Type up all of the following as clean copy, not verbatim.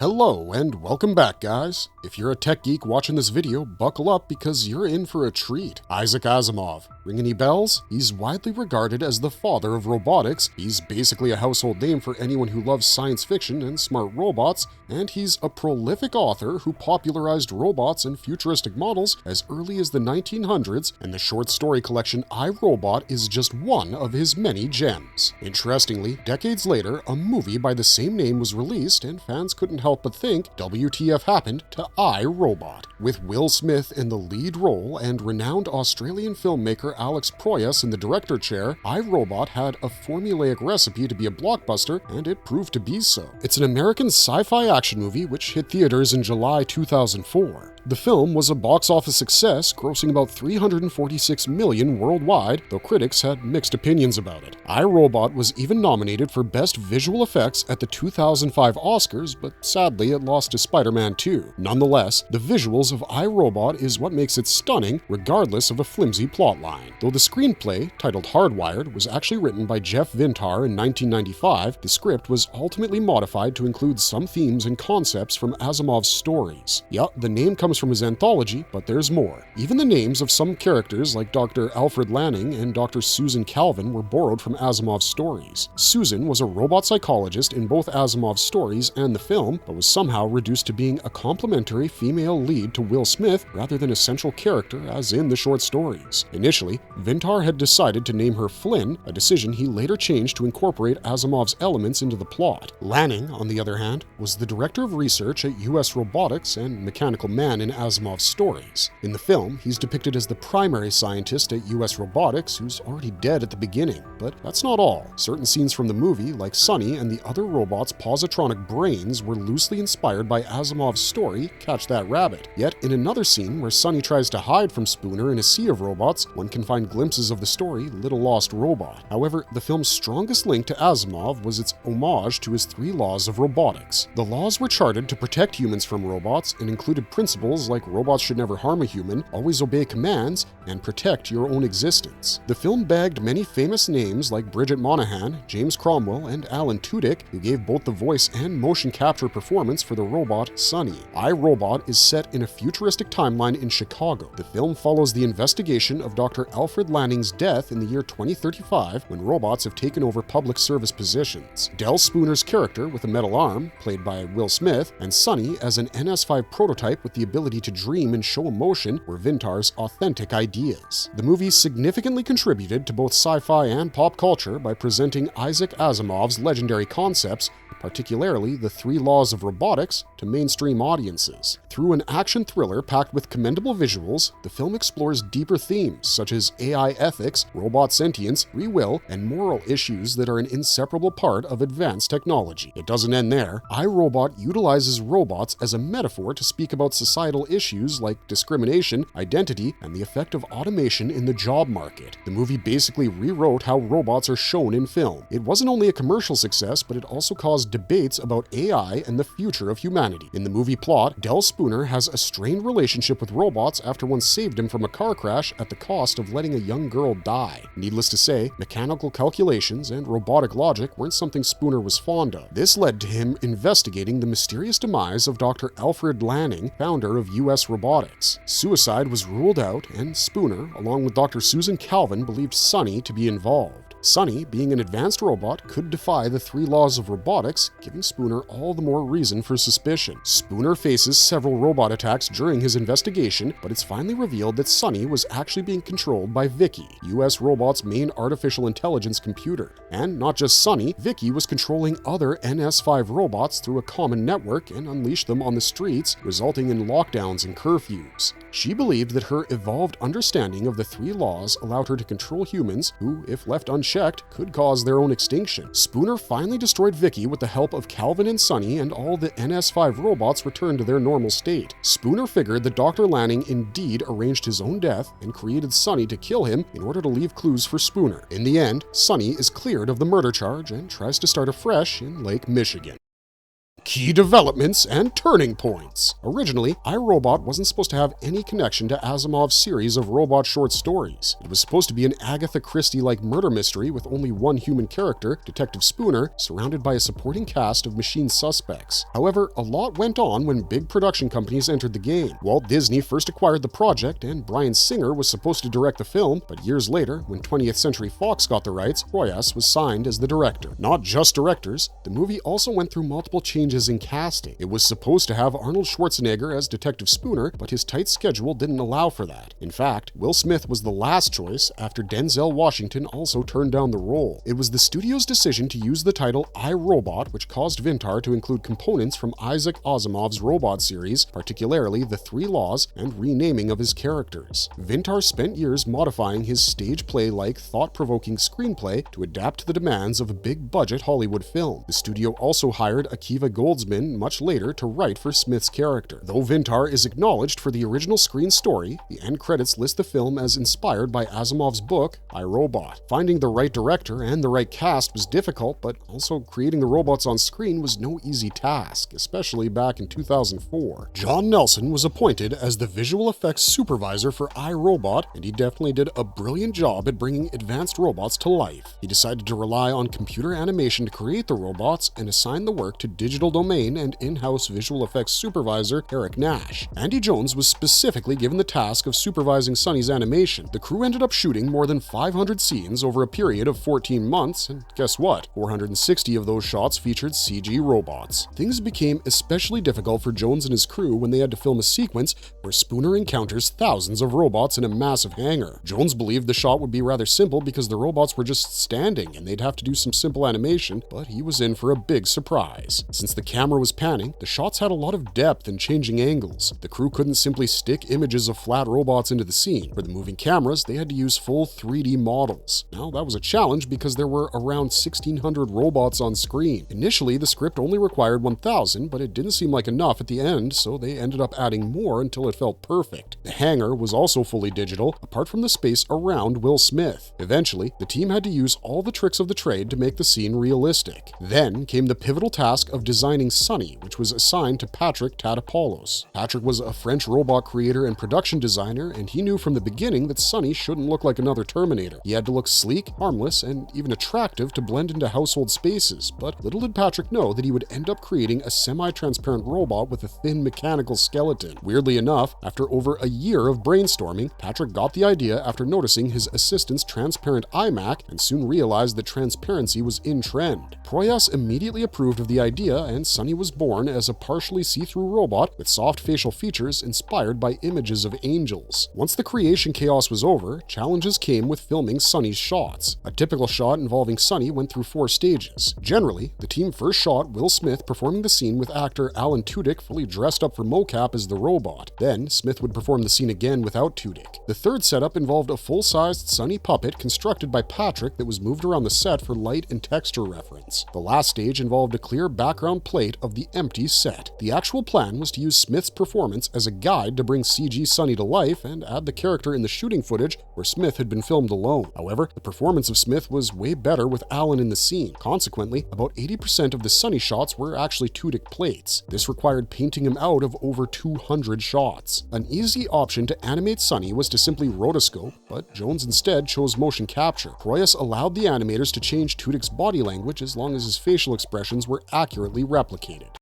Hello and welcome back, guys. If you're a tech geek watching this video, buckle up because you're in for a treat. Isaac Asimov. Ring any bells? He's widely regarded as the father of robotics. He's basically a household name for anyone who loves science fiction and smart robots, and he's a prolific author who popularized robots and futuristic models as early as the 1900s, and the short story collection I, Robot is just one of his many gems. Interestingly, decades later, a movie by the same name was released, and fans couldn't help but think WTF happened to I, Robot. With Will Smith in the lead role and renowned Australian filmmaker Alex Proyas in the director chair, I, Robot had a formulaic recipe to be a blockbuster, and it proved to be so. It's an American sci-fi action movie which hit theaters in July 2004. The film was a box office success, grossing about $346 million worldwide, though critics had mixed opinions about it. I, Robot was even nominated for Best Visual Effects at the 2005 Oscars, but sadly it lost to Spider-Man 2. Nonetheless, the visuals of I, Robot is what makes it stunning, regardless of a flimsy plotline. Though the screenplay, titled Hardwired, was actually written by Jeff Vintar in 1995, the script was ultimately modified to include some themes and concepts from Asimov's stories. Yeah, the name comes from his anthology, but there's more. Even the names of some characters like Dr. Alfred Lanning and Dr. Susan Calvin were borrowed from Asimov's stories. Susan was a robot psychologist in both Asimov's stories and the film, but was somehow reduced to being a complementary female lead to Will Smith rather than a central character as in the short stories. Initially, Vintar had decided to name her Flynn, a decision he later changed to incorporate Asimov's elements into the plot. Lanning, on the other hand, was the director of research at US Robotics and mechanical man in Asimov's stories. In the film, he's depicted as the primary scientist at US Robotics who's already dead at the beginning, but that's not all. Certain scenes from the movie, like Sonny and the other robots' positronic brains, were loosely inspired by Asimov's story, Catch That Rabbit. Yet, in another scene where Sonny tries to hide from Spooner in a sea of robots, one can find glimpses of the story Little Lost Robot. However, the film's strongest link to Asimov was its homage to his 3 laws of robotics. The laws were charted to protect humans from robots and included principles like robots should never harm a human, always obey commands, and protect your own existence. The film bagged many famous names like Bridget Monahan, James Cromwell, and Alan Tudyk, who gave both the voice and motion capture performance for the robot Sonny. I, Robot is set in a futuristic timeline in Chicago. The film follows the investigation of Dr. Alfred Lanning's death in the year 2035 when robots have taken over public service positions. Del Spooner's character with a metal arm, played by Will Smith, and Sonny as an NS5 prototype with the ability to dream and show emotion were Vintar's authentic ideas. The movie significantly contributed to both sci-fi and pop culture by presenting Isaac Asimov's legendary concepts, particularly the 3 laws of robotics, to mainstream audiences. Through an action thriller packed with commendable visuals, the film explores deeper themes such as AI ethics, robot sentience, free will, and moral issues that are an inseparable part of advanced technology. It doesn't end there. I, Robot utilizes robots as a metaphor to speak about societal issues like discrimination, identity, and the effect of automation in the job market. The movie basically rewrote how robots are shown in film. It wasn't only a commercial success, but it also caused debates about AI and the future of humanity. In the movie plot, Del Spooner has a strained relationship with robots after one saved him from a car crash at the cost of letting a young girl die. Needless to say, mechanical calculations and robotic logic weren't something Spooner was fond of. This led to him investigating the mysterious demise of Dr. Alfred Lanning, founder of US Robotics. Suicide was ruled out, and Spooner, along with Dr. Susan Calvin, believed Sonny to be involved. Sonny, being an advanced robot, could defy the 3 laws of robotics, giving Spooner all the more reason for suspicion. Spooner faces several robot attacks during his investigation, but it's finally revealed that Sonny was actually being controlled by Vicky, US Robot's main artificial intelligence computer. And not just Sonny, Vicky was controlling other NS5 robots through a common network and unleashed them on the streets, resulting in lockdowns and curfews. She believed that her evolved understanding of the 3 laws allowed her to control humans who, if left unchecked, could cause their own extinction. Spooner finally destroyed Vicky with the help of Calvin and Sonny, and all the NS5 robots returned to their normal state. Spooner figured that Dr. Lanning indeed arranged his own death and created Sonny to kill him in order to leave clues for Spooner. In the end, Sonny is cleared of the murder charge and tries to start afresh in Lake Michigan. Key developments and turning points. Originally, iRobot wasn't supposed to have any connection to Asimov's series of robot short stories. It was supposed to be an Agatha Christie-like murder mystery with only one human character, Detective Spooner, surrounded by a supporting cast of machine suspects. However, a lot went on when big production companies entered the game. Walt Disney first acquired the project, and Bryan Singer was supposed to direct the film, but years later, when 20th Century Fox got the rights, Proyas was signed as the director. Not just directors, the movie also went through multiple changes in casting. It was supposed to have Arnold Schwarzenegger as Detective Spooner, but his tight schedule didn't allow for that. In fact, Will Smith was the last choice after Denzel Washington also turned down the role. It was the studio's decision to use the title iRobot which caused Vintar to include components from Isaac Asimov's robot series, particularly the 3 Laws and renaming of his characters. Vintar spent years modifying his stage play-like, thought-provoking screenplay to adapt to the demands of a big-budget Hollywood film. The studio also hired Akiva Goldsman much later to write for Smith's character. Though Vintar is acknowledged for the original screen story, the end credits list the film as inspired by Asimov's book, iRobot. Finding the right director and the right cast was difficult, but also creating the robots on screen was no easy task, especially back in 2004. John Nelson was appointed as the visual effects supervisor for iRobot, and he definitely did a brilliant job at bringing advanced robots to life. He decided to rely on computer animation to create the robots and assign the work to Digital Domain and in-house visual effects supervisor Eric Nash. Andy Jones was specifically given the task of supervising Sonny's animation. The crew ended up shooting more than 500 scenes over a period of 14 months, and guess what? 460 of those shots featured CG robots. Things became especially difficult for Jones and his crew when they had to film a sequence where Spooner encounters thousands of robots in a massive hangar. Jones believed the shot would be rather simple because the robots were just standing and they'd have to do some simple animation, but he was in for a big surprise. Since the camera was panning, the shots had a lot of depth and changing angles. The crew couldn't simply stick images of flat robots into the scene. For the moving cameras, they had to use full 3D models. Now, that was a challenge because there were around 1,600 robots on screen. Initially, the script only required 1,000, but it didn't seem like enough at the end, so they ended up adding more until it felt perfect. The hangar was also fully digital, apart from the space around Will Smith. Eventually, the team had to use all the tricks of the trade to make the scene realistic. Then came the pivotal task of designing Sonny, which was assigned to Patrick Tatopoulos. Patrick was a French robot creator and production designer, and he knew from the beginning that Sonny shouldn't look like another Terminator. He had to look sleek, harmless, and even attractive to blend into household spaces, but little did Patrick know that he would end up creating a semi-transparent robot with a thin mechanical skeleton. Weirdly enough, after over a year of brainstorming, Patrick got the idea after noticing his assistant's transparent iMac and soon realized that transparency was in trend. Proyas immediately approved of the idea, and Sonny was born as a partially see-through robot with soft facial features inspired by images of angels. Once the creation chaos was over, challenges came with filming Sonny's shots. A typical shot involving Sonny went through 4 stages. Generally, the team first shot Will Smith performing the scene with actor Alan Tudyk fully dressed up for mocap as the robot. Then, Smith would perform the scene again without Tudyk. The third setup involved a full-sized Sonny puppet constructed by Patrick that was moved around the set for light and texture reference. The last stage involved a clear background plate of the empty set. The actual plan was to use Smith's performance as a guide to bring CG Sonny to life and add the character in the shooting footage where Smith had been filmed alone. However, the performance of Smith was way better with Alan in the scene. Consequently, about 80% of the Sonny shots were actually Tudyk plates. This required painting him out of over 200 shots. An easy option to animate Sonny was to simply rotoscope, but Jones instead chose motion capture. Proyas allowed the animators to change Tudyk's body language as long as his facial expressions were accurately replicated.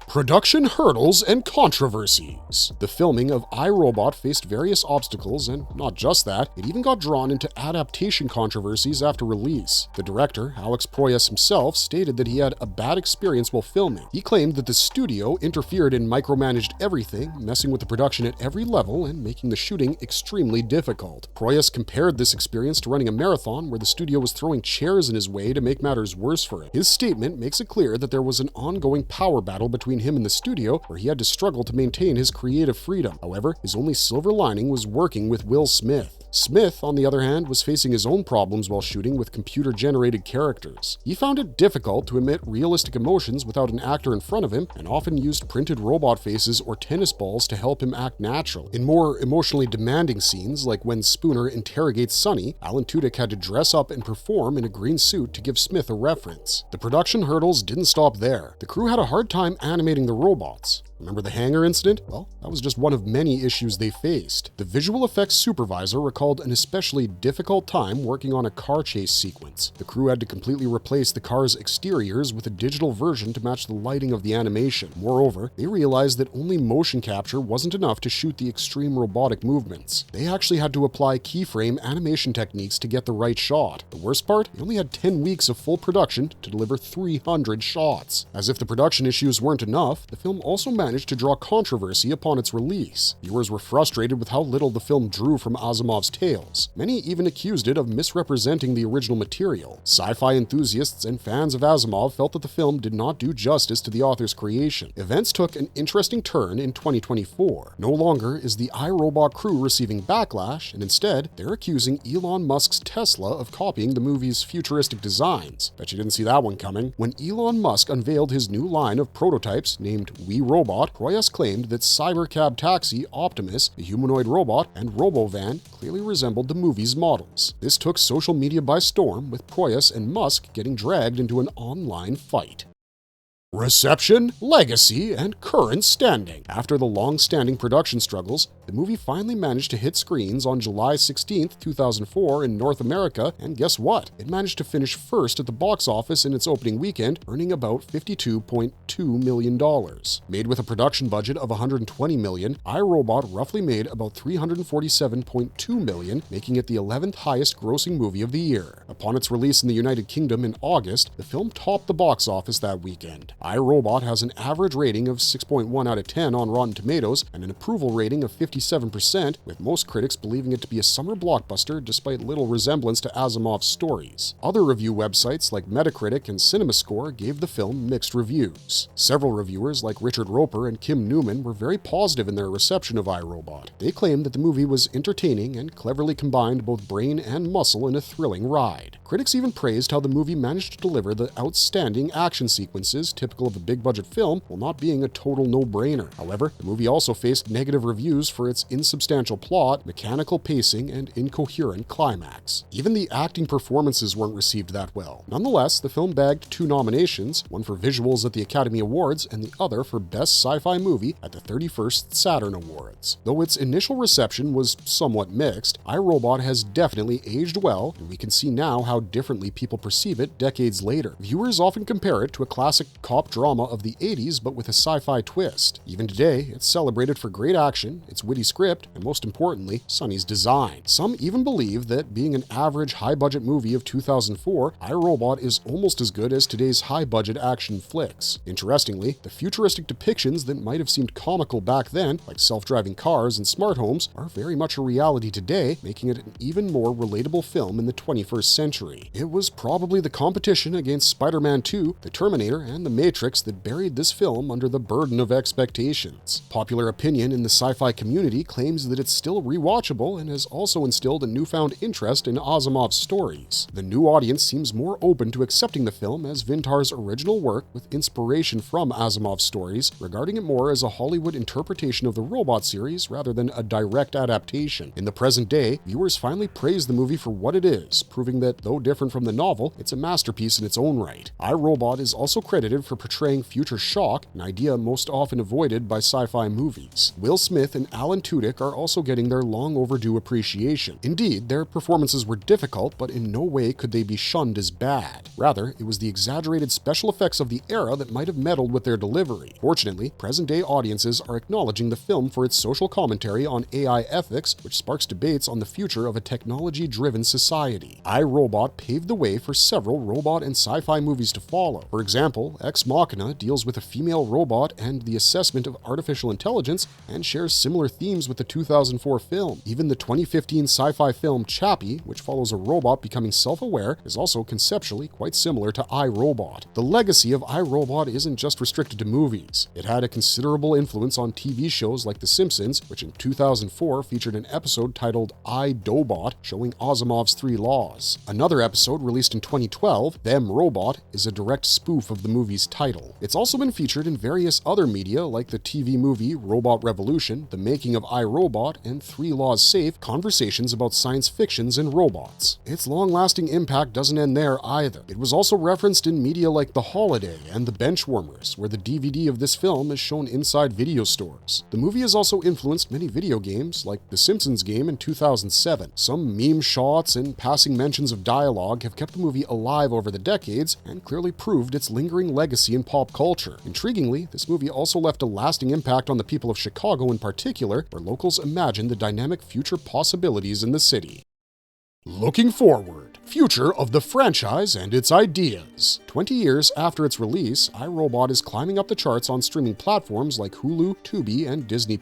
Production hurdles and controversies. The filming of iRobot faced various obstacles, and not just that, it even got drawn into adaptation controversies after release. The director, Alex Proyas himself, stated that he had a bad experience while filming. He claimed that the studio interfered and micromanaged everything, messing with the production at every level and making the shooting extremely difficult. Proyas compared this experience to running a marathon where the studio was throwing chairs in his way to make matters worse for him. His statement makes it clear that there was an ongoing power battle between him and the studio, where he had to struggle to maintain his creative freedom. However, his only silver lining was working with Will Smith. Smith, on the other hand, was facing his own problems while shooting with computer-generated characters. He found it difficult to emit realistic emotions without an actor in front of him, and often used printed robot faces or tennis balls to help him act natural. In more emotionally demanding scenes, like when Spooner interrogates Sonny, Alan Tudyk had to dress up and perform in a green suit to give Smith a reference. The production hurdles didn't stop there. The crew had a hard time animating the robots. Remember the hangar incident? Well, that was just one of many issues they faced. The visual effects supervisor recalled an especially difficult time working on a car chase sequence. The crew had to completely replace the car's exteriors with a digital version to match the lighting of the animation. Moreover, they realized that only motion capture wasn't enough to shoot the extreme robotic movements. They actually had to apply keyframe animation techniques to get the right shot. The worst part? They only had 10 weeks of full production to deliver 300 shots. As if the production issues weren't enough, the film also managed to draw controversy upon its release. Viewers were frustrated with how little the film drew from Asimov's tales. Many even accused it of misrepresenting the original material. Sci-fi enthusiasts and fans of Asimov felt that the film did not do justice to the author's creation. Events took an interesting turn in 2024. No longer is the iRobot crew receiving backlash, and instead, they're accusing Elon Musk's Tesla of copying the movie's futuristic designs. Bet you didn't see that one coming. When Elon Musk unveiled his new line of prototypes named We Robot, Proyas claimed that Cybercab Taxi, Optimus, the humanoid robot, and Robovan clearly resembled the movie's models. This took social media by storm, with Proyas and Musk getting dragged into an online fight. Reception, legacy, and current standing. After the long-standing production struggles, the movie finally managed to hit screens on July 16, 2004 in North America, and guess what? It managed to finish first at the box office in its opening weekend, earning about $52.2 million. Made with a production budget of $120 million, iRobot roughly made about $347.2 million, making it the 11th highest grossing movie of the year. Upon its release in the United Kingdom in August, the film topped the box office that weekend. iRobot has an average rating of 6.1 out of 10 on Rotten Tomatoes and an approval rating of 57%, with most critics believing it to be a summer blockbuster despite little resemblance to Asimov's stories. Other review websites like Metacritic and CinemaScore gave the film mixed reviews. Several reviewers like Richard Roper and Kim Newman were very positive in their reception of iRobot. They claimed that the movie was entertaining and cleverly combined both brain and muscle in a thrilling ride. Critics even praised how the movie managed to deliver the outstanding action sequences typical of a big-budget film while not being a total no-brainer. However, the movie also faced negative reviews for its insubstantial plot, mechanical pacing, and incoherent climax. Even the acting performances weren't received that well. Nonetheless, the film bagged 2 nominations, one for visuals at the Academy Awards and the other for Best Sci-Fi Movie at the 31st Saturn Awards. Though its initial reception was somewhat mixed, iRobot has definitely aged well, and we can see now how differently people perceive it decades later. Viewers often compare it to a classic cop drama of the 80s, but with a sci-fi twist. Even today, it's celebrated for great action, its witty script, and most importantly, Sonny's design. Some even believe that being an average high-budget movie of 2004, iRobot is almost as good as today's high-budget action flicks. Interestingly, the futuristic depictions that might have seemed comical back then, like self-driving cars and smart homes, are very much a reality today, making it an even more relatable film in the 21st century. It was probably the competition against Spider-Man 2, The Terminator, and The Matrix that buried this film under the burden of expectations. Popular opinion in the sci-fi community claims that it's still rewatchable and has also instilled a newfound interest in Asimov's stories. The new audience seems more open to accepting the film as Vintar's original work with inspiration from Asimov's stories, regarding it more as a Hollywood interpretation of the Robot series rather than a direct adaptation. In the present day, viewers finally praise the movie for what it is, proving that, though different from the novel, it's a masterpiece in its own right. iRobot is also credited for portraying future shock, an idea most often avoided by sci-fi movies. Will Smith and Alan Tudyk are also getting their long overdue appreciation. Indeed, their performances were difficult, but in no way could they be shunned as bad. Rather, it was the exaggerated special effects of the era that might have meddled with their delivery. Fortunately, present-day audiences are acknowledging the film for its social commentary on AI ethics, which sparks debates on the future of a technology-driven society. iRobot paved the way for several robot and sci-fi movies to follow. For example, Machina deals with a female robot and the assessment of artificial intelligence and shares similar themes with the 2004 film. Even the 2015 sci-fi film Chappie, which follows a robot becoming self-aware, is also conceptually quite similar to I, Robot. The legacy of I, Robot isn't just restricted to movies. It had a considerable influence on TV shows like The Simpsons, which in 2004 featured an episode titled I, Dobot, showing Asimov's 3 laws. Another episode released in 2012, Them Robot, is a direct spoof of the movie's title. It's also been featured in various other media like the TV movie Robot Revolution, The Making of I, Robot, and 3 Laws Safe, conversations about science fictions and robots. Its long-lasting impact doesn't end there either. It was also referenced in media like The Holiday and The Benchwarmers, where the DVD of this film is shown inside video stores. The movie has also influenced many video games, like the Simpsons game in 2007. Some meme shots and passing mentions of dialogue have kept the movie alive over the decades and clearly proved its lingering legacy in pop culture. Intriguingly, this movie also left a lasting impact on the people of Chicago in particular, where locals imagined the dynamic future possibilities in the city. Looking forward. Future of the franchise and its ideas. 20 years after its release, I, Robot is climbing up the charts on streaming platforms like Hulu, Tubi, and Disney+,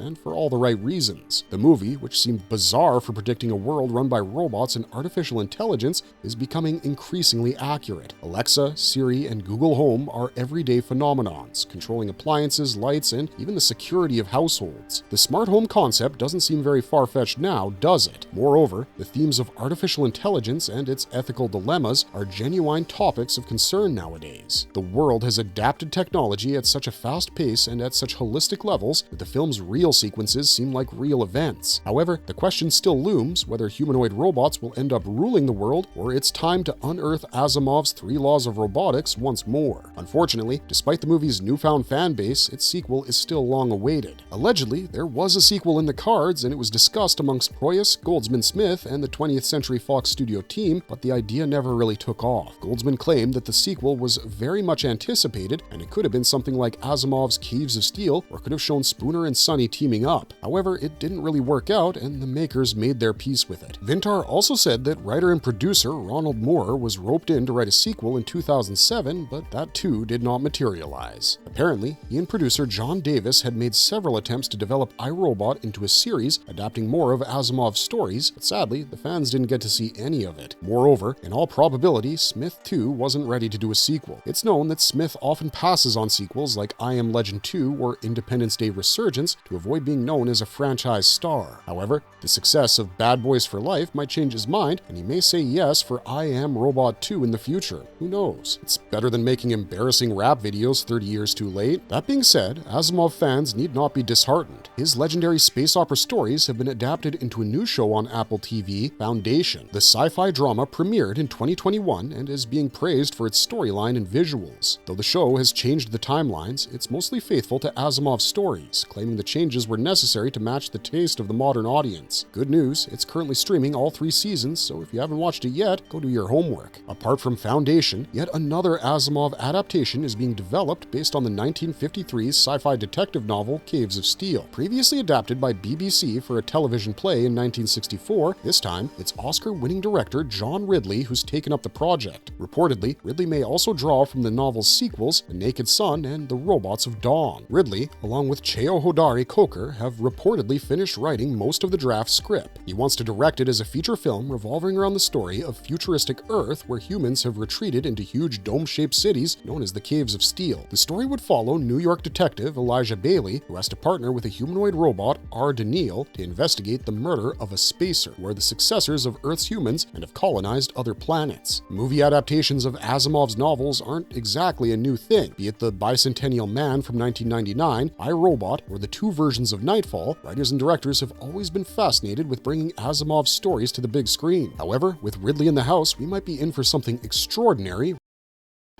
and for all the right reasons. The movie, which seemed bizarre for predicting a world run by robots and artificial intelligence, is becoming increasingly accurate. Alexa, Siri, and Google Home are everyday phenomenons, controlling appliances, lights, and even the security of households. The smart home concept doesn't seem very far-fetched now, does it? Moreover, the themes of artificial intelligence and its ethical dilemmas are genuine topics of concern nowadays. The world has adapted technology at such a fast pace and at such holistic levels that the film's real sequences seem like real events. However, the question still looms whether humanoid robots will end up ruling the world, or it's time to unearth Asimov's 3 laws of robotics once more. Unfortunately, despite the movie's newfound fan base, its sequel is still long awaited. Allegedly, there was a sequel in the cards, and it was discussed amongst Proyas, Goldsman Smith, and the 20th Century Fox studio team, but the idea never really took off. Goldsman claimed that the sequel was very much anticipated, and it could have been something like Asimov's Caves of Steel, or could have shown Spooner and Sonny teaming up. However, it didn't really work out, and the makers made their peace with it. Vintar also said that writer and producer Ronald Moore was roped in to write a sequel in 2007, but that too did not materialize. Apparently, he and producer John Davis had made several attempts to develop iRobot into a series adapting more of Asimov's stories, but sadly, the fans didn't get to see any of it. Moreover, in all probability, Smith too wasn't ready to do a sequel. It's known that Smith often passes on sequels like I Am Legend 2 or Independence Day Resurgence to avoid being known as a franchise star. However, the success of Bad Boys for Life might change his mind, and he may say yes for I Am Robot 2 in the future. Who knows? It's better than making embarrassing rap videos 30 years too late. That being said, Asimov fans need not be disheartened. His legendary space opera stories have been adapted into a new show on Apple TV, Foundation. The sci-fi drama premiered in 2021 and is being praised for its storyline and visuals. Though the show has changed the timelines, it's mostly faithful to Asimov's stories, claiming the changes were necessary to match the taste of the modern audience. Good news, it's currently streaming all 3 seasons, so if you haven't watched it yet, go do your homework. Apart from Foundation, yet another Asimov adaptation is being developed based on the 1953 sci-fi detective novel Caves of Steel. Previously adapted by BBC for a television play in 1964, this time it's Oscar-winning director John Ridley who's taken up the project. Reportedly, Ridley may also draw from the novel's sequels, The Naked Sun and The Robots of Dawn. Ridley, along with Cheo Hodari Coker, have reportedly finished writing most of the draft script. He wants to direct it as a feature film revolving around the story of futuristic Earth where humans have retreated into huge dome-shaped cities known as the Caves of Steel. The story would follow New York detective Elijah Bailey, who has to partner with a humanoid robot, R. Daniil, to investigate the murder of a spacer, who are the successors of Earth's humans and have colonized other planets. Movie adaptations of Asimov's novels aren't exactly a new thing. Be it The Bicentennial Man from 1999, I, Robot, or the 2 versions of Nightfall, writers and directors have always been fascinated with bringing Asimov's stories to the big screen. However, with Ridley in the house, we might be in for something extraordinary.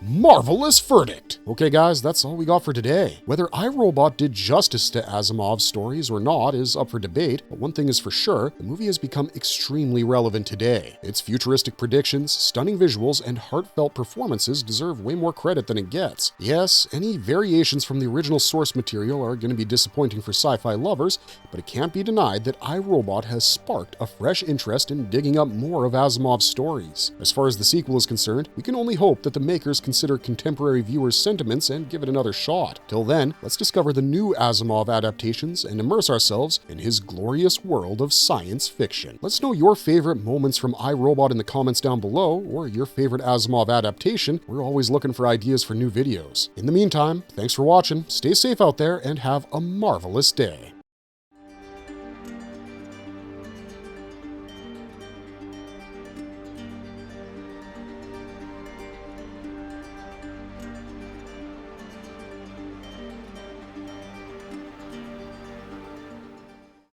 Marvelous verdict! Okay guys, that's all we got for today. Whether iRobot did justice to Asimov's stories or not is up for debate, but one thing is for sure, the movie has become extremely relevant today. Its futuristic predictions, stunning visuals, and heartfelt performances deserve way more credit than it gets. Yes, any variations from the original source material are going to be disappointing for sci-fi lovers, but it can't be denied that iRobot has sparked a fresh interest in digging up more of Asimov's stories. As far as the sequel is concerned, we can only hope that the makers consider contemporary viewers' sentiments and give it another shot. Till then, let's discover the new Asimov adaptations and immerse ourselves in his glorious world of science fiction. Let's know your favorite moments from iRobot in the comments down below, or your favorite Asimov adaptation. We're always looking for ideas for new videos. In the meantime, thanks for watching, stay safe out there, and have a marvelous day.